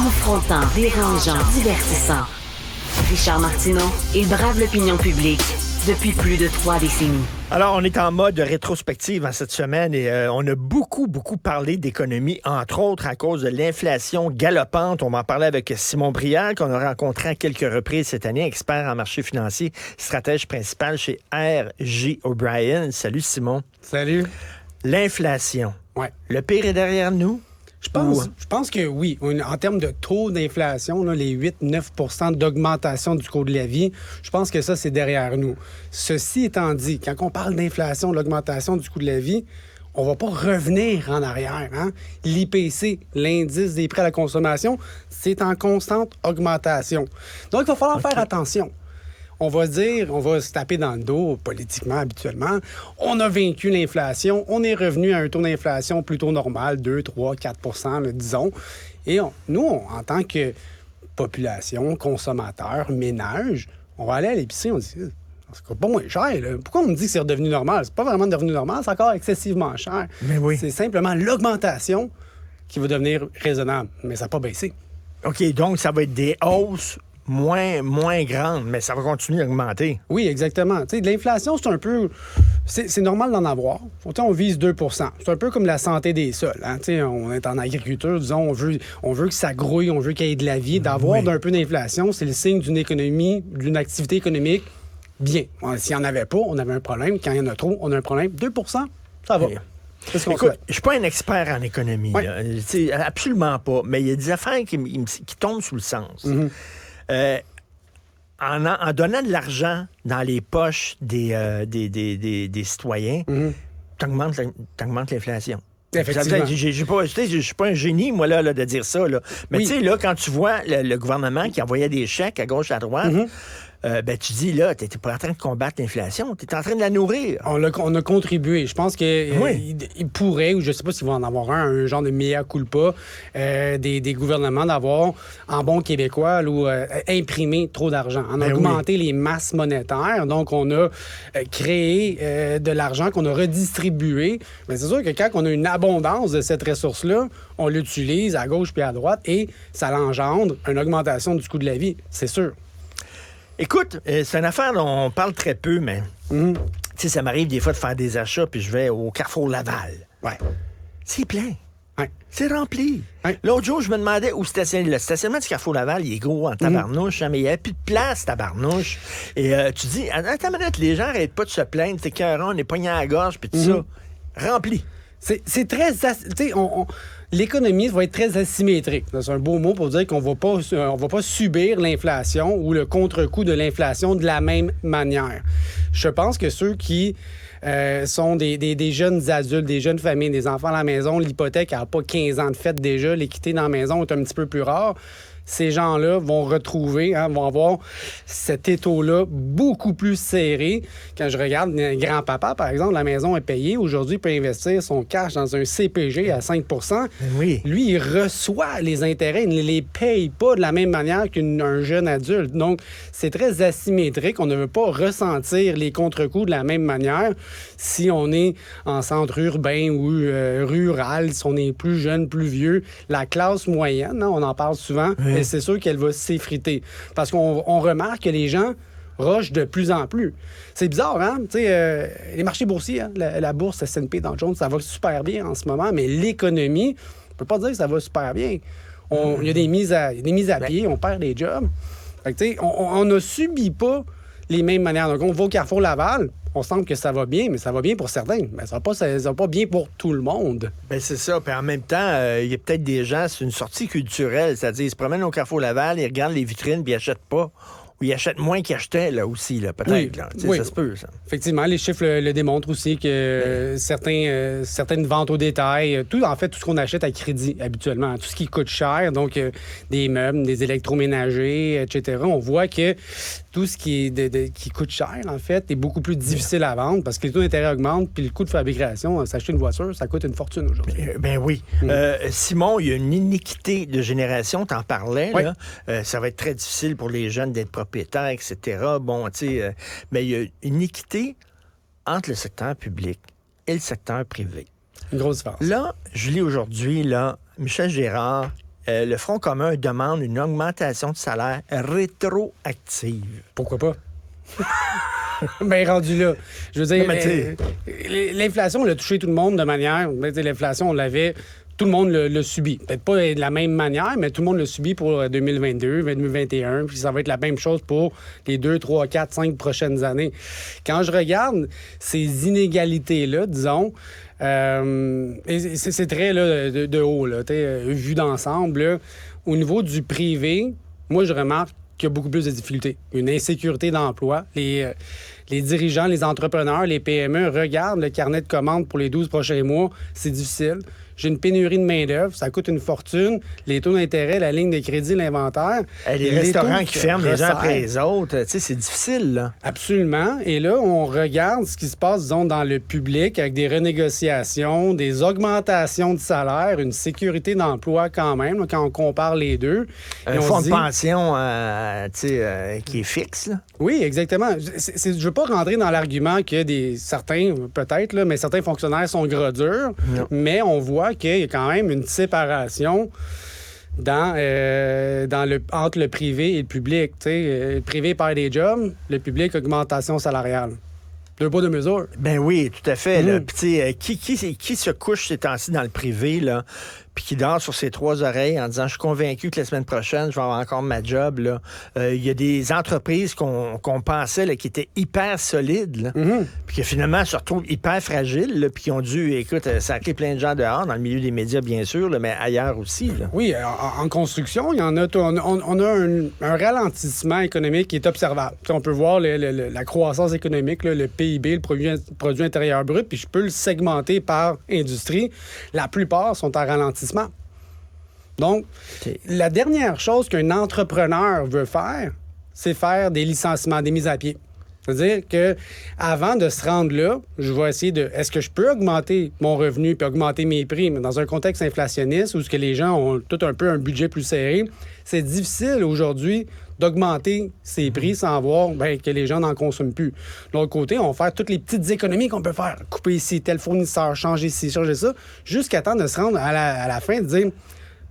Confrontant, dérangeant, divertissant. Richard Martineau, il brave l'opinion publique depuis plus de 3 décennies. Alors, on est en mode rétrospective en cette semaine et on a beaucoup parlé d'économie, entre autres à cause de l'inflation galopante. On va en parler avec Simon Brière, qu'on a rencontré à quelques reprises cette année, expert en marché financier, stratège principal chez R.J. O'Brien. Salut Simon. Salut. L'inflation. Ouais. Le pire est derrière nous? Je pense que oui. En termes de taux d'inflation, là, les 8-9 d'augmentation du coût de la vie, je pense que ça, c'est derrière nous. Ceci étant dit, quand on parle d'inflation, l'augmentation du coût de la vie, on va pas revenir en arrière. Hein? L'IPC, l'indice des prix à la consommation, c'est en constante augmentation. Donc, il va falloir faire attention. On va se taper dans le dos politiquement, habituellement. On a vaincu l'inflation. On est revenu à un taux d'inflation plutôt normal, 2, 3, 4 là, disons. Et nous, en tant que population, consommateur, ménage, on va aller à l'épicerie, on dit, c'est pas moins cher. Là. Pourquoi on me dit que c'est redevenu normal? C'est pas vraiment devenu normal, c'est encore excessivement cher. Mais oui. C'est simplement l'augmentation qui va devenir raisonnable. Mais ça n'a pas baissé. OK, donc ça va être des hausses moins grande, mais ça va continuer à augmenter. Oui, exactement. Tu sais, de l'inflation, c'est un peu... C'est normal d'en avoir. On vise 2 C'est un peu comme la santé des sols. Hein? Tu sais, on est en agriculture, disons, on veut que ça grouille, on veut qu'il y ait de la vie. D'avoir d'un peu d'inflation, c'est le signe d'une économie, d'une activité économique bien. S'il n'y en avait pas, on avait un problème. Quand il y en a trop, on a un problème. 2 ça va. Oui. Écoute, je suis pas un expert en économie. Ouais. Absolument pas. Mais il y a des affaires qui tombent sous le sens. Mm-hmm. En donnant de l'argent dans les poches des citoyens, t'augmentes l'inflation. Effectivement. Je suis pas un génie, moi, là, de dire ça. Là. Mais tu sais, là, quand tu vois le gouvernement qui envoyait des chèques à gauche, à droite, tu dis, là, t'es pas en train de combattre l'inflation, t'es en train de la nourrir. On a contribué. Je pense qu'il pourrait, ou je sais pas s'il va en avoir un genre de mea culpa, des gouvernements d'avoir, en bon québécois, imprimé trop d'argent, augmenté les masses monétaires. Donc, on a créé de l'argent qu'on a redistribué. Mais c'est sûr que quand on a une abondance de cette ressource-là, on l'utilise à gauche puis à droite et ça l'engendre une augmentation du coût de la vie, c'est sûr. Écoute, c'est une affaire dont on parle très peu, mais tu sais, ça m'arrive des fois de faire des achats, puis je vais au Carrefour Laval. Ouais. C'est plein. Ouais. C'est rempli. Ouais. L'autre jour, je me demandais où stationner. Le stationnement du Carrefour Laval, il est gros en tabarnouche, mais il n'y avait plus de place, tabarnouche. Et tu dis, attends une minute, les gens n'arrêtent pas de se plaindre, c'est qu'un on est pogné à la gorge, puis tout ça. Rempli. C'est très... Tu sais, l'économie va être très asymétrique. C'est un beau mot pour dire qu'on va pas subir l'inflation ou le contre-coup de l'inflation de la même manière. Je pense que ceux qui sont des jeunes adultes, des jeunes familles, des enfants à la maison, l'hypothèque n'a pas 15 ans de fête déjà, l'équité dans la maison est un petit peu plus rare. Ces gens-là vont retrouver, vont avoir cet étau-là beaucoup plus serré. Quand je regarde grand-papa, par exemple, la maison est payée. Aujourd'hui, il peut investir son cash dans un CPG à 5 Oui. Lui, il reçoit les intérêts. Il ne les paye pas de la même manière qu'un jeune adulte. Donc, c'est très asymétrique. On ne veut pas ressentir les contre-coups de la même manière si on est en centre urbain ou rural, si on est plus jeune, plus vieux. La classe moyenne, on en parle souvent, et c'est sûr qu'elle va s'effriter. Parce qu'on remarque que les gens rushent de plus en plus. C'est bizarre, hein? Tu sais, les marchés boursiers, la bourse S&P Dow Jones, ça va super bien en ce moment, mais l'économie, on peut pas dire que ça va super bien. Il y a des mises à pied, on perd des jobs. Fait que, tu sais, on ne subit pas les mêmes manières. Donc, on va au Carrefour Laval, on semble que ça va bien, mais ça va bien pour certains. Mais ça va pas bien pour tout le monde. Ben c'est ça. Puis en même temps, il y a peut-être des gens, c'est une sortie culturelle. C'est-à-dire, ils se promènent au Carrefour Laval, ils regardent les vitrines, puis ils achètent pas. Ou ils achètent moins qu'ils achetaient, là, aussi, là, peut-être. Oui. Ça se peut, ça. Effectivement, les chiffres le démontrent aussi que certaines ventes au détail, tout ce qu'on achète à crédit, habituellement, tout ce qui coûte cher, donc des meubles, des électroménagers, etc., on voit que tout ce qui coûte cher, en fait, est beaucoup plus difficile à vendre parce que les taux d'intérêt augmentent, puis le coût de fabrication, s'acheter une voiture, ça coûte une fortune aujourd'hui. Ben oui. Simon, il y a une iniquité de génération, t'en parlais, oui. Là. Ça va être très difficile pour les jeunes d'être propriétaires, etc. Bon, tu sais, mais il y a une équité entre le secteur public et le secteur privé. Une grosse différence. Là, je lis aujourd'hui, là, Michel Gérard le Front commun demande une augmentation de salaire rétroactive. Pourquoi pas? Ben, rendu là. Je veux dire, l'inflation, elle a touché tout le monde de manière... L'inflation, on l'avait... Tout le monde l'a subi. Peut-être pas de la même manière, mais tout le monde l'a subi pour 2022, 2021, puis ça va être la même chose pour les 2, 3, 4, 5 prochaines années. Quand je regarde ces inégalités-là, disons, et c'est très là, de haut, là, vu d'ensemble, là, au niveau du privé, moi, je remarque qu'il y a beaucoup plus de difficultés. Une insécurité d'emploi. Les dirigeants, les entrepreneurs, les PME regardent le carnet de commandes pour les 12 prochains mois. C'est difficile. J'ai une pénurie de main-d'œuvre, ça coûte une fortune. Les taux d'intérêt, la ligne de crédit, l'inventaire. Les restaurants qui ferment les uns après les autres, c'est difficile, là. Absolument. Et là, on regarde ce qui se passe, disons, dans le public avec des renégociations, des augmentations de salaire, une sécurité d'emploi quand même, là, quand on compare les deux. Un fonds de pension qui est fixe, là. Oui, exactement. Je ne veux pas rentrer dans l'argument que certains, peut-être, là, mais certains fonctionnaires sont gras durs, mais on voit qu'il y a quand même une séparation entre le privé et le public. Le privé perd des jobs, le public, augmentation salariale. Deux poids, deux mesures. Ben oui, tout à fait. Qui se couche ces temps-ci dans le privé, là, puis qui dort sur ses trois oreilles en disant « Je suis convaincu que la semaine prochaine, je vais avoir encore ma job. » Il y a des entreprises qu'on pensait là, qui étaient hyper solides, là, puis qui finalement se retrouvent hyper fragiles, là, puis qui ont dû, écoute, sacrer plein de gens dehors, dans le milieu des médias, bien sûr, là, mais ailleurs aussi. Là. Oui, en construction, il y en a. On a un ralentissement économique qui est observable. T'sais, on peut voir la croissance économique, là, le PIB, le produit intérieur brut, puis je peux le segmenter par industrie. La plupart sont en ralentissement. Donc, la dernière chose qu'un entrepreneur veut faire, c'est faire des licenciements, des mises à pied. C'est-à-dire que avant de se rendre là, je vais essayer est-ce que je peux augmenter mon revenu puis augmenter mes prix, mais dans un contexte inflationniste où ce que les gens ont tout un peu un budget plus serré, c'est difficile aujourd'hui d'augmenter ses prix sans voir que les gens n'en consomment plus. De l'autre côté, on va faire toutes les petites économies qu'on peut faire. Couper ici, tel fournisseur, changer ci, changer ça, jusqu'à temps de se rendre à la fin, de dire,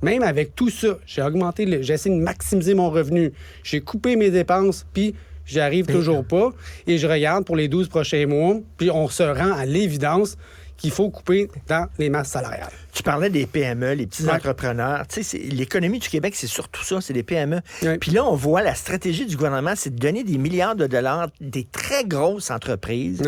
même avec tout ça, j'ai essayé de maximiser mon revenu, j'ai coupé mes dépenses, puis j'y arrive toujours pas, et je regarde pour les 12 prochains mois, puis on se rend à l'évidence qu'il faut couper dans les masses salariales. Tu parlais des PME, les petits entrepreneurs. Tu sais, l'économie du Québec, c'est surtout ça, c'est les PME. Puis là, on voit la stratégie du gouvernement, c'est de donner des milliards de dollars des très grosses entreprises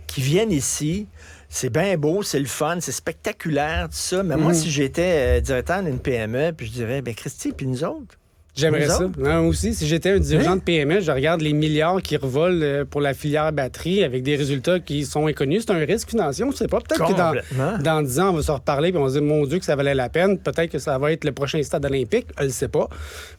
qui viennent ici. C'est bien beau, c'est le fun, c'est spectaculaire, tout ça. Mais moi, si j'étais directeur d'une PME, puis je dirais, Christy, puis nous autres? J'aimerais ça. Moi aussi, si j'étais un dirigeant de PME, je regarde les milliards qui revolent pour la filière batterie avec des résultats qui sont inconnus. C'est un risque financier. On ne sait pas. Peut-être que dans 10 ans, on va se reparler et on va se dire, mon Dieu, que ça valait la peine. Peut-être que ça va être le prochain stade olympique. Je ne le sais pas.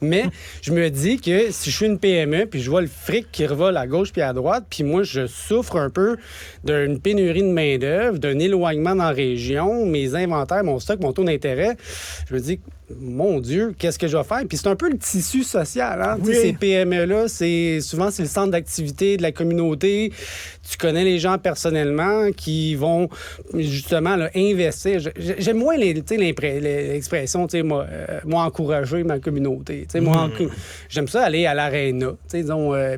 Mais je me dis que si je suis une PME puis je vois le fric qui revole à gauche puis à droite, puis moi, je souffre un peu d'une pénurie de main-d'œuvre, d'un éloignement dans la région, mes inventaires, mon stock, mon taux d'intérêt, je me dis, mon Dieu, qu'est-ce que je vais faire? Puis c'est un peu le tissu social. Hein? Oui. Ces PME-là, souvent, c'est le centre d'activité de la communauté. Tu connais les gens personnellement qui vont justement là, investir. J'aime moins l'expression, moi, encourager ma communauté. J'aime ça aller à l'aréna,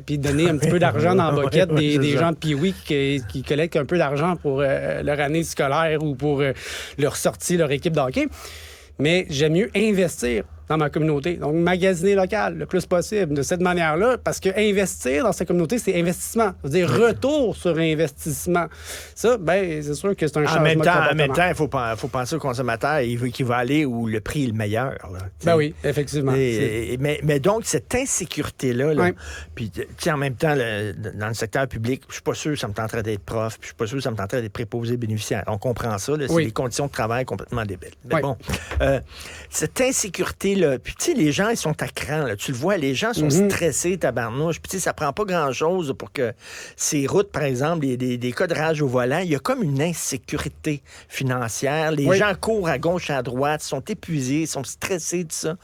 puis donner un petit peu d'argent dans la boquette des gens de Pee-Wee qui collectent un peu d'argent pour leur année scolaire ou pour leur sortie, leur équipe de hockey. Mais j'aime mieux investir dans ma communauté. Donc, magasiner local le plus possible de cette manière-là, parce que investir dans sa communauté, c'est investissement. C'est-à-dire retour sur investissement. Ça, c'est sûr que c'est un changement de comportement. En même temps, il faut penser au consommateur qui va aller où le prix est le meilleur. Là, oui, effectivement. Mais donc, cette insécurité-là, puis en même temps, dans le secteur public, je suis pas sûr que ça me tenterait d'être prof, puis je suis pas sûr que ça me tenterait d'être préposé bénéficiaire. On comprend ça, c'est des conditions de travail complètement débiles. Mais bon, cette insécurité puis tu sais, les gens, ils sont à cran. Là. Tu le vois, les gens sont stressés, tabarnouche. Puis tu sais, ça prend pas grand-chose pour que ces routes, par exemple, des cas de rage au volant, il y a comme une insécurité financière. Les gens courent à gauche, à droite, sont épuisés, sont stressés de ça.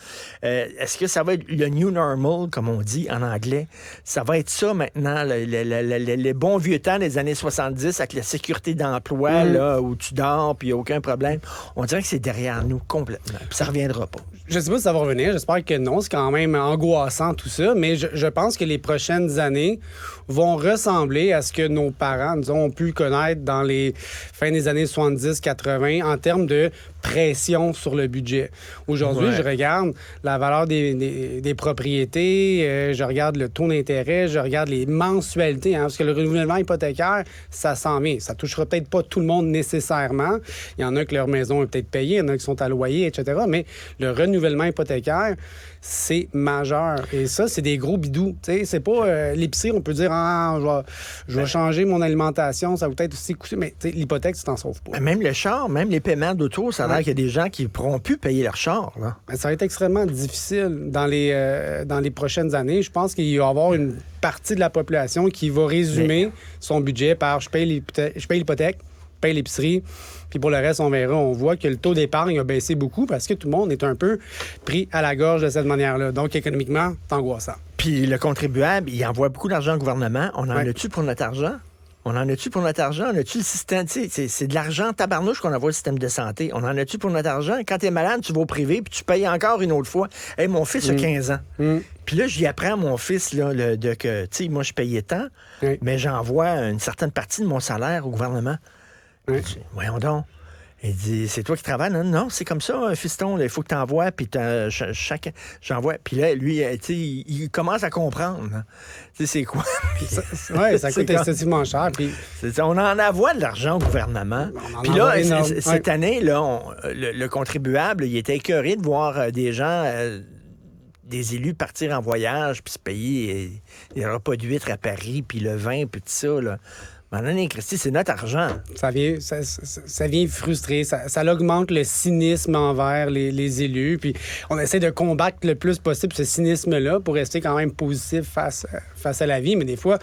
Est-ce que ça va être le new normal, comme on dit en anglais? Ça va être ça maintenant, les bons vieux temps des années 70 avec la sécurité d'emploi, là, où tu dors, puis il n'y a aucun problème. On dirait que c'est derrière nous complètement. Puis ça reviendra pas. Je sais pas ça va revenir. J'espère que non. C'est quand même angoissant tout ça. Mais je pense que les prochaines années vont ressembler à ce que nos parents, disons, ont pu connaître dans les fins des années 70-80 en termes de pression sur le budget. Aujourd'hui, je regarde la valeur des propriétés, je regarde le taux d'intérêt, je regarde les mensualités, parce que le renouvellement hypothécaire, ça s'en vient. Ça touchera peut-être pas tout le monde nécessairement. Il y en a que leur maison est peut-être payée, il y en a qui sont à loyer, etc. Mais le renouvellement hypothécaire, c'est majeur. Et ça, c'est des gros bidous. T'sais, c'est pas l'épicerie, on peut dire, je vais changer mon alimentation, ça va peut-être aussi coûter. Mais l'hypothèque, tu t'en sauves pas. Même le char, même les paiements d'auto, ça a l'air qu'il y a des gens qui ne pourront plus payer leur char. Là. Ça va être extrêmement difficile dans les prochaines années. Je pense qu'il va y avoir une partie de la population qui va résumer son budget par je paye l'hypothèque, je paye l'épicerie, puis pour le reste, on verra. On voit que le taux d'épargne a baissé beaucoup parce que tout le monde est un peu pris à la gorge de cette manière-là. Donc, économiquement, c'est angoissant. Puis le contribuable, il envoie beaucoup d'argent au gouvernement. On en a-tu pour notre argent? On en a-tu pour notre argent? On a-tu le système? C'est de l'argent tabarnouche qu'on envoie au système de santé. On en a-tu pour notre argent? Quand t'es malade, tu vas au privé, puis tu payes encore une autre fois. Hey, mon fils a 15 ans. Puis là, j'y apprends à mon fils là, que, tu sais, moi, je payais tant, mais j'envoie une certaine partie de mon salaire au gouvernement. Dis, voyons donc. Il dit, c'est toi qui travailles? Non, non, c'est comme ça, fiston. Il faut que tu envoies, puis j'envoie. Puis là, lui, il commence à comprendre. Tu sais, c'est quoi? Oui, ça coûte excessivement cher. Puis... on en envoie de l'argent au gouvernement. Puis là, cette année, là, le contribuable, il était écœuré de voir des gens... des élus partir en voyage, puis se payer les repas d'huîtres à Paris, puis le vin, puis tout ça, là. Madame Christy, c'est notre argent. Ça vient frustrer. Ça augmente le cynisme envers les élus. Puis on essaie de combattre le plus possible ce cynisme-là pour rester quand même positif face à la vie. Mais des fois,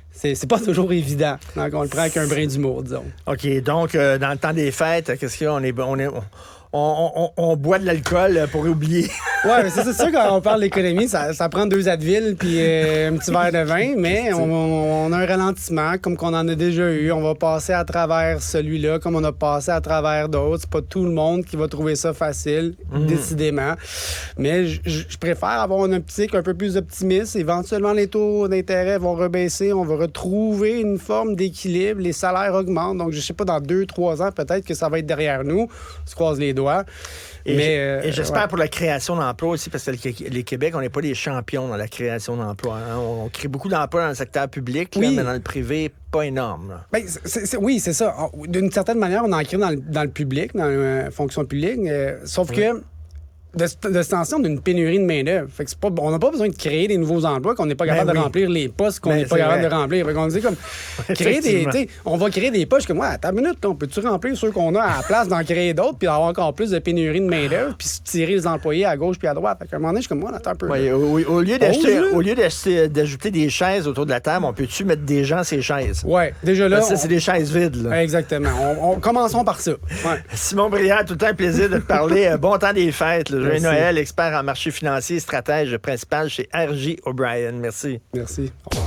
c'est pas toujours évident. Donc on le prend avec un brin d'humour, disons. OK. Donc, dans le temps des fêtes, qu'est-ce qu'il y a? On boit de l'alcool pour oublier. Oui, mais c'est sûr, quand on parle d'économie, ça prend 2 Advil puis un petit verre de vin, mais on a un ralentissement comme qu'on en a déjà eu. On va passer à travers celui-là comme on a passé à travers d'autres. C'est pas tout le monde qui va trouver ça facile, décidément. Mais je préfère avoir une optique un peu plus optimiste. Éventuellement, les taux d'intérêt vont rebaisser. On va retrouver une forme d'équilibre. Les salaires augmentent. Donc, je sais pas, dans 2-3 ans, peut-être que ça va être derrière nous. On se croise les doigts. Et j'espère pour la création d'emplois aussi, parce que les Québec, on n'est pas les champions dans la création d'emplois. Hein. On crée beaucoup d'emplois dans le secteur public, là, mais dans le privé, pas énorme. Ben, oui, c'est ça. D'une certaine manière, on en crée dans le public, dans la fonction publique, sauf que de ce temps-ci, on a une pénurie de main-d'œuvre. Fait que on n'a pas besoin de créer des nouveaux emplois qu'on n'est pas capable de remplir les postes qu'on n'est pas capable de remplir. Fait qu'on dit comme on va créer des postes comme attends une minute, on peut-tu remplir ceux qu'on a à la place d'en créer d'autres puis avoir encore plus de pénurie de main-d'œuvre puis tirer les employés à gauche puis à droite. Fait qu'à un moment donné, je suis comme attends un peu. Ouais, au lieu d'ajouter des chaises autour de la table, on peut-tu mettre des gens sur ces chaises? Oui, déjà là. C'est des chaises vides. Là. Exactement. Commençons par ça. Ouais. Simon Brière, tout le temps un plaisir de te parler. Bon temps des fêtes. Joyeux Noël, expert en marché financier, stratège principal chez R.J. O'Brien. Merci. Merci. Au revoir.